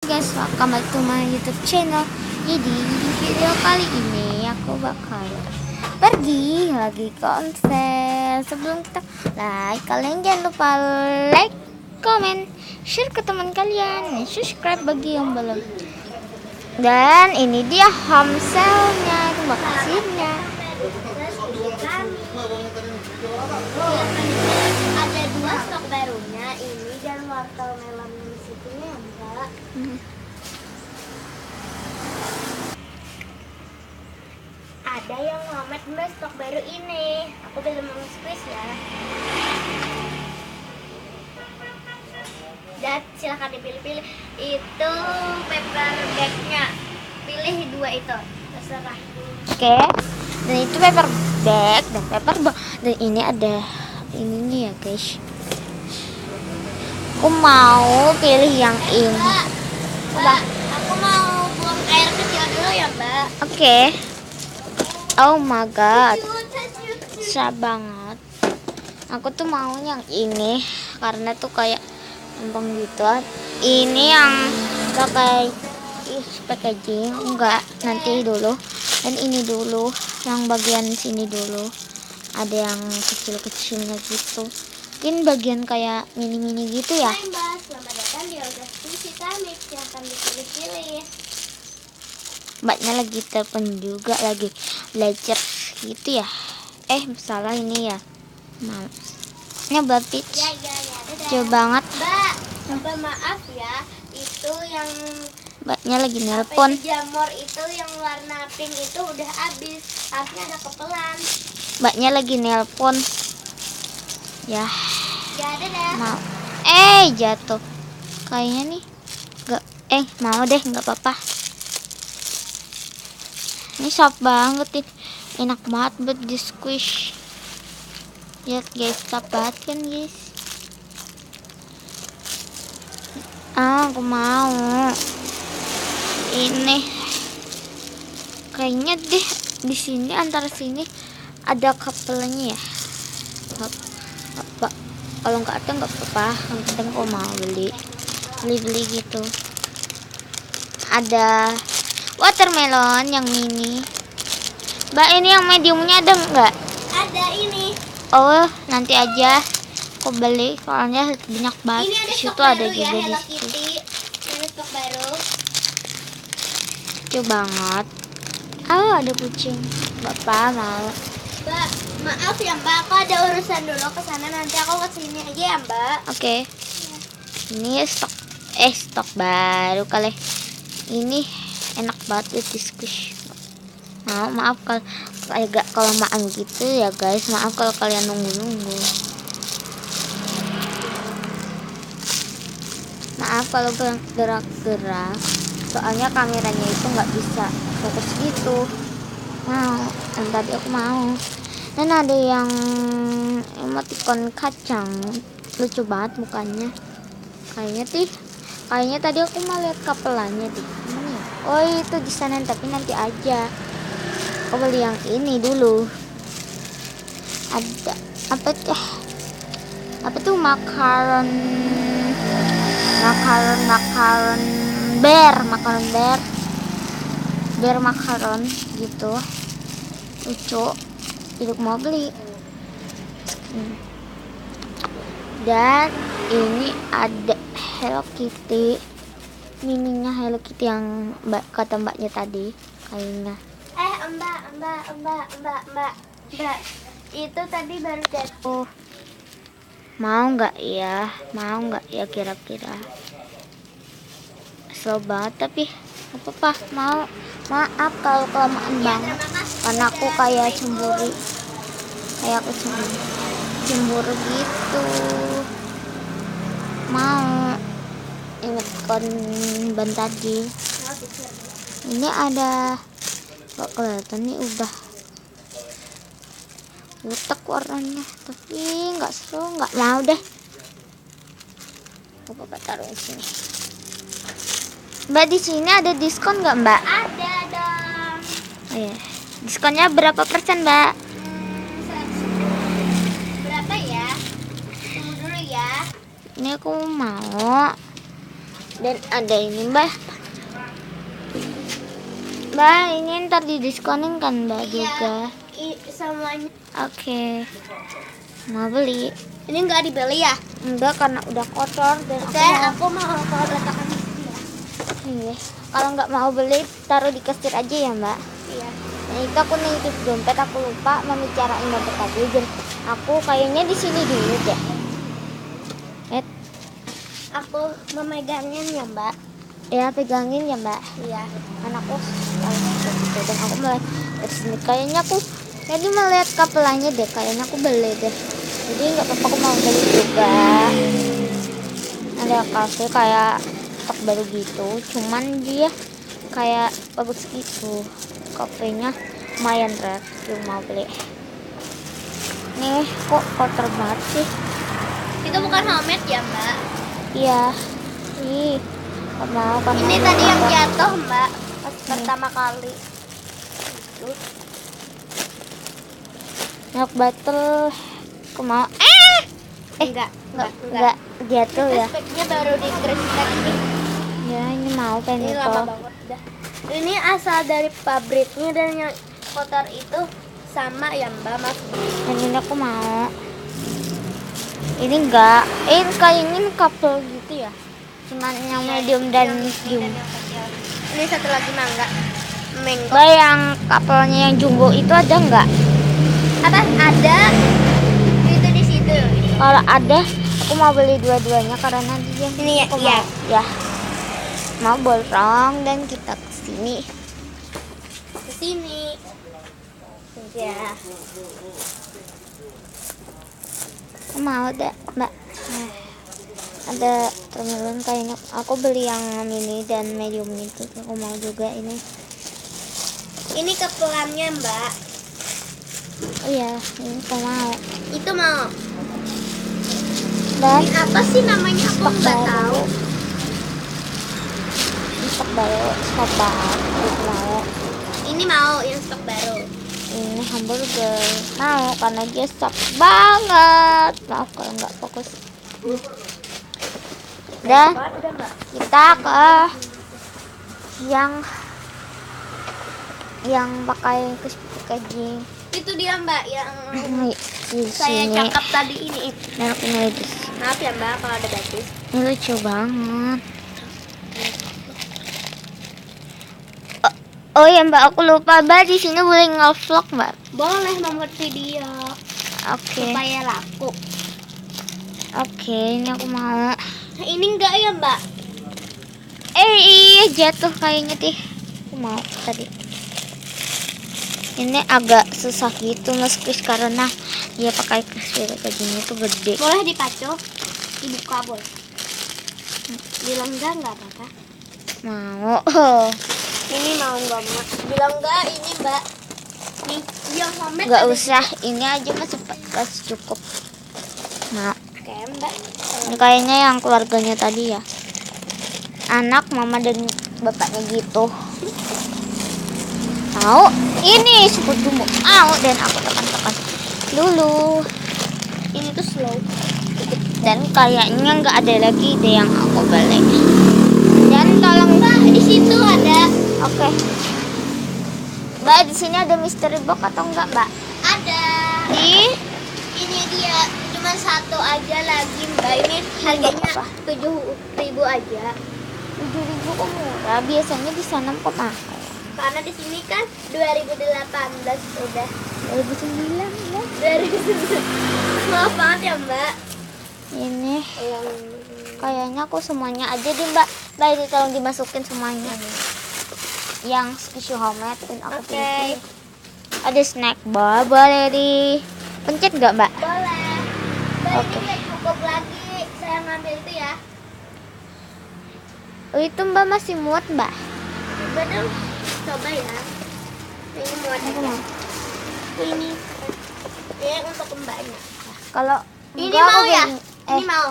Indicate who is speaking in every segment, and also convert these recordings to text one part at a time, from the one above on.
Speaker 1: Guys, welcome back to my YouTube channel. Jadi di video kali ini aku bakal pergi lagi konser. Sebelum kita like, kalian jangan lupa like, comment, share ke teman kalian, dan subscribe bagi yang belum. Dan ini dia homselnya, terima kasihnya.
Speaker 2: Ada dua stok barunya, ini dan watermelon di situ ya enggak. Ada yang Muhammad Mbak stok baru ini. Aku belum squeeze ya. Dan silahkan dipilih-pilih. Itu paper bagnya. Pilih dua itu. Terserah.
Speaker 1: Oke. Dan itu paper bag dan paper bag. Dan ini ada ininya ya guys. Aku mau pilih yang ini.
Speaker 2: Mbak, aku mau buang air kecil dulu ya Mbak.
Speaker 1: Oke. Oh my god, susah banget. Aku tuh mau yang ini karena tuh kayak gampang gitu. Ini yang pakai packaging, enggak, nanti dulu. Dan ini dulu, yang bagian sini dulu. Ada yang kecil-kecilnya gitu. Ini bagian kayak mini-mini gitu ya.
Speaker 2: Hai Mbak, selamat datang di Audas Vita Mix yang akan dipilih-pilih.
Speaker 1: Mbaknya lagi telepon juga, lagi belajar gitu ya. Salah ini ya. Ini buat pitch.
Speaker 2: Ya, dadah.
Speaker 1: Jauh banget.
Speaker 2: Mbak, coba maaf ya, itu yang
Speaker 1: Mbaknya lagi nelpon.
Speaker 2: jamur itu yang warna pink itu udah habis. Harusnya ada kepelan.
Speaker 1: Mbaknya lagi nelpon. Ya,
Speaker 2: Ya, dadah.
Speaker 1: mau. Jatuh. Kayaknya nih. Enggak. Mau deh, enggak apa-apa. Ini soft banget ini. Enak banget buat di squish. Lihat guys, soft banget kan guys. Aku mau ini. Kayaknya deh di sini, antara sini ada couple-nya ya. Kalau nggak ada nggak apa-apa. Yang penting aku mau beli gitu. Ada watermelon yang mini. Mbak, ini yang mediumnya ada nggak?
Speaker 2: Ada ini.
Speaker 1: Oh, nanti aja aku beli soalnya banyak banget.
Speaker 2: Ini ada
Speaker 1: Di
Speaker 2: stok
Speaker 1: situ ada
Speaker 2: baru ya,
Speaker 1: juga di
Speaker 2: Hello
Speaker 1: situ.
Speaker 2: Kitty. Ini stok baru.
Speaker 1: Lucu banget. Ada kucing. Bapak mau.
Speaker 2: Mbak, maaf ya Mbak, aku ada urusan dulu ke sana, nanti aku ke sini aja ya Mbak.
Speaker 1: Oke. Ini stok baru kali. Ini enak banget di squish. Maaf kalau agak kelamaan gitu ya guys. Maaf kalau kalian nunggu-nunggu. Maaf kalau gerak-gerak. Soalnya kameranya itu nggak bisa fokus gitu. Dan tadi aku mau. Dan ada yang emoticon kacang. Lucu banget mukanya. Kayaknya tadi aku mau lihat kapelannya di mana ya? Oh, itu di sana, tapi nanti aja. Aku beli yang ini dulu. Ada apa tuh makaron bear makaron gitu. Lucu. Hidup mau beli. Dan ini ada Hello Kitty, mininya Hello Kitty yang kata mbaknya tadi kayaknya.
Speaker 2: Mbak, itu tadi baru jatuh.
Speaker 1: Mau nggak ya kira-kira. Slow banget tapi apa-apa. Maaf kalau kelamaan banget karena aku kayak cemburu gitu. Mau inget kon ban tadi. Ini ada, kok kelihatan nih udah utek warnanya, tapi nggak mau deh. Aku taruh di sini. Mbak, di sini ada diskon nggak Mbak?
Speaker 2: Ada dong.
Speaker 1: Oh, iya. Diskonnya berapa persen Mbak?
Speaker 2: Berapa ya? Tunggu dulu ya.
Speaker 1: Ini aku mau Dan ada ini mbak. Mbak ini ntar didiskonin kan mbak juga.
Speaker 2: Semuanya.
Speaker 1: Oke. Mau beli?
Speaker 2: Ini nggak dibeli ya?
Speaker 1: Enggak karena udah kotor dan
Speaker 2: Oke, aku mau kalau letakkan di sini ya.
Speaker 1: Iya. Kalau nggak mau beli taruh di kasir aja ya mbak.
Speaker 2: Iya.
Speaker 1: Nah itu aku nitip dompet, aku lupa mau bicarain dompet tadi dan aku kayaknya di sini dulu deh.
Speaker 2: Aku memegangnya ya mbak.
Speaker 1: Ya pegangin ya mbak.
Speaker 2: Iya.
Speaker 1: Anakku gitu dan aku mulai dari sini kayaknya aku tadi melihat kapelannya deh, kayaknya aku beli deh. Jadi nggak apa-apa aku mau beli juga. Ada kafe kayak stok baru gitu, cuman dia kayak bagus gitu. Kafenya lumayan red, aku mau beli. Nih kok kotor banget sih.
Speaker 2: Itu bukan helmet ya mbak?
Speaker 1: Iya. Ih, nggak mau kan.
Speaker 2: Ini tadi yang jatuh mbak pas pertama kali.
Speaker 1: Milk bottle. Aku mau. Enggak jatuh ya.
Speaker 2: Speknya baru di kristek nih.
Speaker 1: Ya ini mau
Speaker 2: Ini
Speaker 1: pengen
Speaker 2: lama banget dah. Ini asal dari pabriknya dan yang kotor itu sama ya mbak mas.
Speaker 1: Dan ini aku mau. Ini enggak. Kayaknya ini couple gitu ya. Cuman yang medium dan medium.
Speaker 2: Ini satu lagi mangga. Mango.
Speaker 1: Mbak yang couple-nya yang jumbo itu ada enggak?
Speaker 2: Apa? Ada. Itu di situ.
Speaker 1: Kalau ada, aku mau beli dua-duanya karena dia.
Speaker 2: Ini ya,
Speaker 1: aku
Speaker 2: iya.
Speaker 1: mau, ya. Mau bolong dan kita kesini.
Speaker 2: Ke sini. Ya.
Speaker 1: Aku mau deh, mbak. Ada termelon kayaknya. Aku beli yang mini dan medium itu. Aku mau juga ini.
Speaker 2: Ini kepelannya mbak.
Speaker 1: Oh iya, ini aku mau.
Speaker 2: Itu mau.
Speaker 1: Dan
Speaker 2: Ini apa sih namanya? Aku
Speaker 1: stok
Speaker 2: nggak
Speaker 1: baru.
Speaker 2: tahu.
Speaker 1: Ini stok baru, stok baru. Aku mau.
Speaker 2: Ini mau yang stok baru.
Speaker 1: Ini hamburger. Mau karena dia stok banget. Maaf kalau nggak fokus. Dan
Speaker 2: Udah mbak.
Speaker 1: kita ke yang pakai packaging.
Speaker 2: Itu dia mbak yang
Speaker 1: Di
Speaker 2: saya
Speaker 1: sini.
Speaker 2: cakap tadi ini.
Speaker 1: Dan aku mau di
Speaker 2: Maaf ya mbak kalau ada bagus.
Speaker 1: Ini lucu banget. Oh ya mbak, aku lupa mbak di sini boleh nge-vlog mbak.
Speaker 2: Boleh membuat video
Speaker 1: Oke,
Speaker 2: supaya laku.
Speaker 1: oke, ini aku mau.
Speaker 2: Nah, ini enggak ya mbak?
Speaker 1: Iya jatuh kayaknya deh. Aku mau tadi. Ini agak susah gitu meski karena dia pakai packagingnya tuh gede.
Speaker 2: Boleh dipacok, dibuka boleh. Bilang enggak apa-apa.
Speaker 1: Mau.
Speaker 2: Ini mau banget. Bilang enggak ini mbak. Nih, yang homemade.
Speaker 1: Nggak
Speaker 2: ada
Speaker 1: usah, ini aja masih cukup. Nah,
Speaker 2: Oke mbak.
Speaker 1: ini kayaknya yang keluarganya tadi ya. Anak, mama dan bapaknya gitu. Mau? Ini sebut dulu. Mau dan aku tekan-tekan dulu.
Speaker 2: Ini tuh slow.
Speaker 1: Dan kayaknya nggak ada lagi deh yang aku beli. Dan tolong
Speaker 2: Mbak, di situ ada.
Speaker 1: Oke. Mbak, di sini ada mystery box atau enggak, Mbak?
Speaker 2: Ada. Ini dia cuma satu aja lagi mbak. Ini harganya
Speaker 1: Apa?
Speaker 2: 7.000 aja.
Speaker 1: 7.000 kok murah. Biasanya di sana kok mahal.
Speaker 2: Karena di sini kan 2018 udah.
Speaker 1: 2009 ya.
Speaker 2: 2009. Maaf banget ya mbak.
Speaker 1: Ini
Speaker 2: Yang
Speaker 1: kayaknya aku semuanya aja deh, Mbak. Mbak, ini tolong dimasukin semuanya. Yang tisu homemade dan aku
Speaker 2: Oke.
Speaker 1: pilih. Ada snack bar, boleh dipencet nggak, Mbak?
Speaker 2: boleh. Mbak
Speaker 1: Oke.
Speaker 2: ini nggak cukup lagi. Saya ngambil itu ya.
Speaker 1: Oh, itu Mbak masih muat, Mbak.
Speaker 2: Coba dong. Coba ya. Ini muat
Speaker 1: Aku
Speaker 2: aja.
Speaker 1: mau.
Speaker 2: Ini. Ini untuk mbaknya.
Speaker 1: Kalau
Speaker 2: Ini
Speaker 1: enggak, aku
Speaker 2: mau ya?
Speaker 1: beli-
Speaker 2: Ini mau.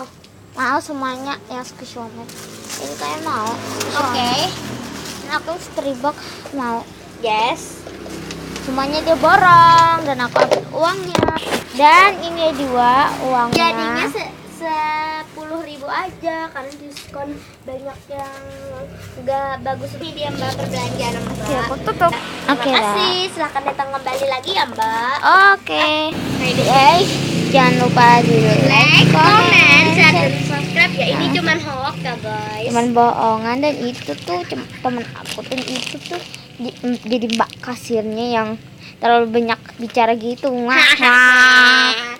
Speaker 1: mau semuanya yang tisu homemade. Ini kayak mau.
Speaker 2: Oke.
Speaker 1: Ini aku mystery box mau.
Speaker 2: Yes.
Speaker 1: Semuanya dia borong dan aku ambil uangnya. Dan ini 2 uangnya.
Speaker 2: Jadinya 10.000 10.000 aja karena diskon banyak yang nggak bagus. Ini dia Mbak berbelanja sama Mbak.
Speaker 1: Oke, aku tutup.
Speaker 2: Terima
Speaker 1: Oke,
Speaker 2: kasih. Silahkan datang kembali lagi ya Mbak.
Speaker 1: Oke. Guys, jangan lupa di
Speaker 2: Like, comment, share, dan
Speaker 1: share.
Speaker 2: subscribe ya. Ini cuman hoax ya guys.
Speaker 1: Cuman bohongan, dan itu tuh temen aku tuh itu tuh jadi mbak kasirnya yang terlalu banyak bicara gitu. Wah.